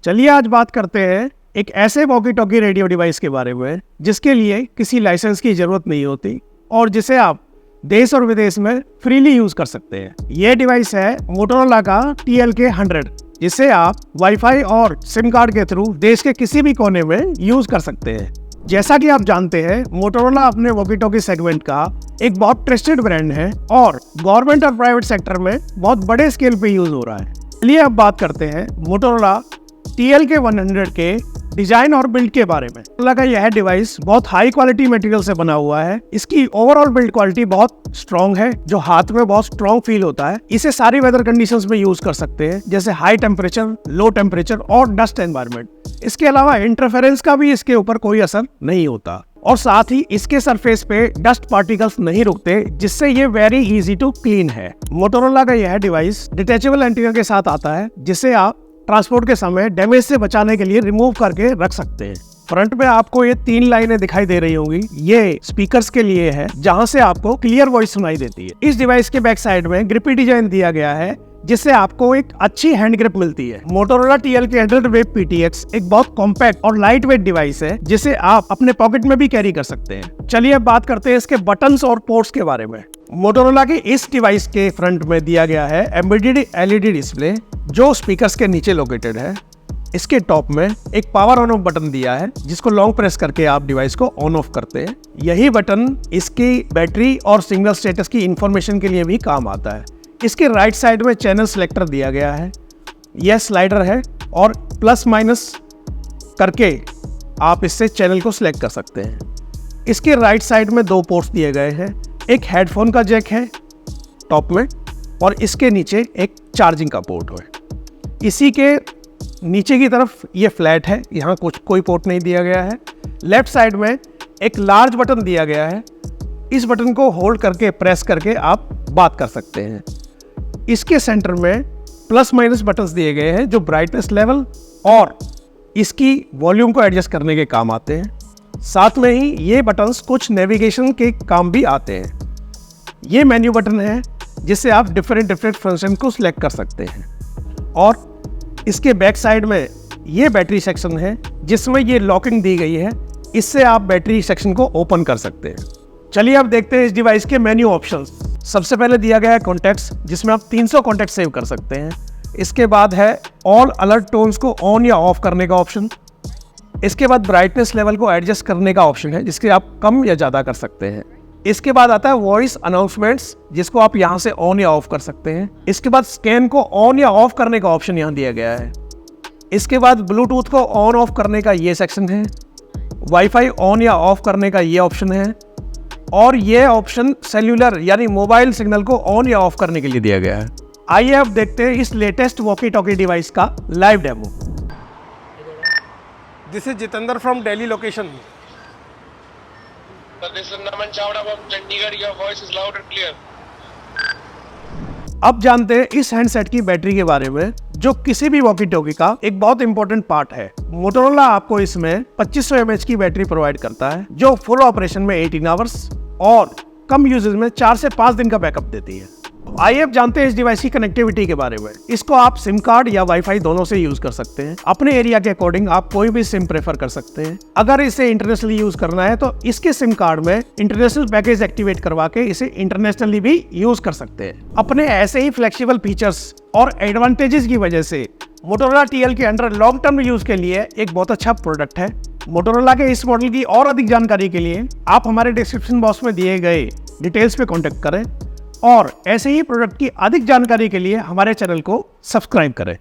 चलिए आज बात करते हैं एक ऐसे वॉकी टॉकी रेडियो डिवाइस के बारे में जिसके लिए किसी लाइसेंस की जरूरत नहीं होती और जिसे आप देश और विदेश में फ्रीली यूज कर सकते हैं। यह डिवाइस है मोटोरोला का TLK100, जिसे आप वाईफाई और सिम कार्ड के थ्रू देश के किसी भी कोने में यूज कर सकते हैं। जैसा कि आप जानते हैं, मोटोरोला अपने वॉकी टॉकी सेगमेंट का एक बहुत ट्रस्टेड ब्रांड है और गवर्नमेंट और प्राइवेट सेक्टर में बहुत बड़े स्केल पे यूज हो रहा है। चलिए अब बात करते हैं मोटोरोला TLK100 के डिजाइन और बिल्ड के बारे में। मोटोरोला का यह डिवाइस बहुत हाई क्वालिटी मटेरियल से बना हुआ है। इसकी ओवरऑल बिल्ड क्वालिटी बहुत स्ट्रॉन्ग है, जो हाथ में बहुत स्ट्रॉन्ग फील होता है। इसे सारी वेदर कंडीशंस में यूज कर सकते हैं, जैसे हाई टेम्परेचर, लो टेम्परेचर और डस्ट एनवायरनमेंट। इसके अलावा इंटरफेरेंस का भी इसके ऊपर कोई असर नहीं होता और साथ ही इसके सरफेस पे डस्ट पार्टिकल्स नहीं रुकते, जिससे ये वेरी इजी टू क्लीन है। मोटोरोला का यह डिवाइस डिटैचेबल एंटीना के साथ आता है, जिसे आप ट्रांसपोर्ट के समय डैमेज से बचाने के लिए रिमूव करके रख सकते हैं। फ्रंट में आपको ये 3 लाइनें दिखाई दे रही होंगी, ये स्पीकर्स के लिए है, जहां से आपको क्लियर वॉइस सुनाई देती है। इस डिवाइस के बैक साइड में ग्रिपी डिजाइन दिया गया है, जिससे आपको एक अच्छी हैंड ग्रिप मिलती है। मोटोरोला TLK100 वेव PTX एक बहुत कॉम्पैक्ट और लाइट वेट डिवाइस है, जिसे आप अपने पॉकेट में भी कैरी कर सकते हैं। चलिए अब बात करते हैं इसके बटन्स और पोर्ट्स के बारे में। मोटोरोला के इस डिवाइस के फ्रंट में दिया गया है एम्बेडेड LED डिस्प्ले, जो स्पीकर्स के नीचे लोकेटेड है। इसके टॉप में एक पावर ऑन ऑफ बटन दिया है, जिसको लॉन्ग प्रेस करके आप डिवाइस को ऑन ऑफ करते हैं। यही बटन इसकी बैटरी और सिग्नल स्टेटस की इंफॉर्मेशन के लिए भी काम आता है। इसके राइट साइड में चैनल सिलेक्टर दिया गया है, यह स्लाइडर है और प्लस माइनस करके आप इससे चैनल को सिलेक्ट कर सकते हैं। इसके राइट साइड में 2 पोर्ट्स दिए गए हैं, एक हेडफोन का जैक है टॉप में और इसके नीचे एक चार्जिंग का पोर्ट है। इसी के नीचे की तरफ ये फ्लैट है, यहाँ कोई पोर्ट नहीं दिया गया है। लेफ्ट साइड में एक लार्ज बटन दिया गया है, इस बटन को होल्ड करके प्रेस करके आप बात कर सकते हैं। इसके सेंटर में प्लस माइनस बटन्स दिए गए हैं, जो ब्राइटनेस लेवल और इसकी वॉल्यूम को एडजस्ट करने के काम आते हैं। साथ में ही ये बटन्स कुछ नेविगेशन के काम भी आते हैं। ये मेन्यू बटन है, जिससे आप डिफरेंट फंक्शन को सिलेक्ट कर सकते हैं। और इसके बैक साइड में ये बैटरी सेक्शन है, जिसमें ये लॉकिंग दी गई है, इससे आप बैटरी सेक्शन को ओपन कर सकते हैं। चलिए अब देखते हैं इस डिवाइस के मेन्यू ऑप्शंस। सबसे पहले दिया गया है कॉन्टैक्ट्स, जिसमें आप 300 कॉन्टैक्ट सेव कर सकते हैं। इसके बाद है ऑल अलर्ट टोन्स को ऑन या ऑफ करने का ऑप्शन। इसके बाद ब्राइटनेस लेवल को एडजस्ट करने का ऑप्शन है, जिसके आप कम या ज़्यादा कर सकते हैं। इसके बाद आता है वॉइस अनाउंसमेंट्स, जिसको आप यहाँ से ऑन या ऑफ कर सकते हैं। इसके बाद स्कैन को ऑन या ऑफ करने का ऑप्शन यहाँ दिया गया है। इसके बाद ब्लूटूथ को ऑन ऑफ करने का ये सेक्शन है। वाईफाई ऑन या ऑफ करने का ये ऑप्शन है और ये ऑप्शन सेल्यूलर यानी मोबाइल सिग्नल को ऑन या ऑफ करने के लिए दिया गया है। आइए अब देखते हैं इस लेटेस्ट वॉकी टॉकी डिवाइस का live demo. This is Jitendra from Delhi location. This is Naman Chawda from Chandigarh. Your voice is loud and clear. अब जानते हैं इस हैंडसेट की बैटरी के बारे में, जो किसी भी वॉकी टॉकी का एक बहुत इंपॉर्टेंट पार्ट है। मोटोरोला आपको इसमें 2500 mAh की बैटरी प्रोवाइड करता है, जो फुल ऑपरेशन में 18 आवर्स और कम यूजेज में 4 से 5 दिन का बैकअप देती है। आइए अब जानते हैं इस डिवाइस की कनेक्टिविटी के बारे में। इसको आप सिम कार्ड या वाईफाई दोनों से यूज कर सकते हैं। अपने एरिया के अकॉर्डिंग आप कोई भी सिम प्रेफर कर सकते हैं। अगर इसे इंटरनेशनली यूज करना है तो इसके सिम कार्ड में इंटरनेशनल पैकेज एक्टिवेट करवा के इसे इंटरनेशनली भी यूज कर सकते हैं। अपने ऐसे ही फ्लेक्सिबल फीचर्स और एडवांटेजेस की वजह से Motorola TLK100 long term use के लिए एक बहुत अच्छा प्रोडक्ट है। मोटोरोला के इस मॉडल की और अधिक जानकारी के लिए आप हमारे डिस्क्रिप्शन बॉक्स में दिए गए डिटेल्स पे कॉन्टेक्ट करें और ऐसे ही प्रोडक्ट की अधिक जानकारी के लिए हमारे चैनल को सब्सक्राइब करें।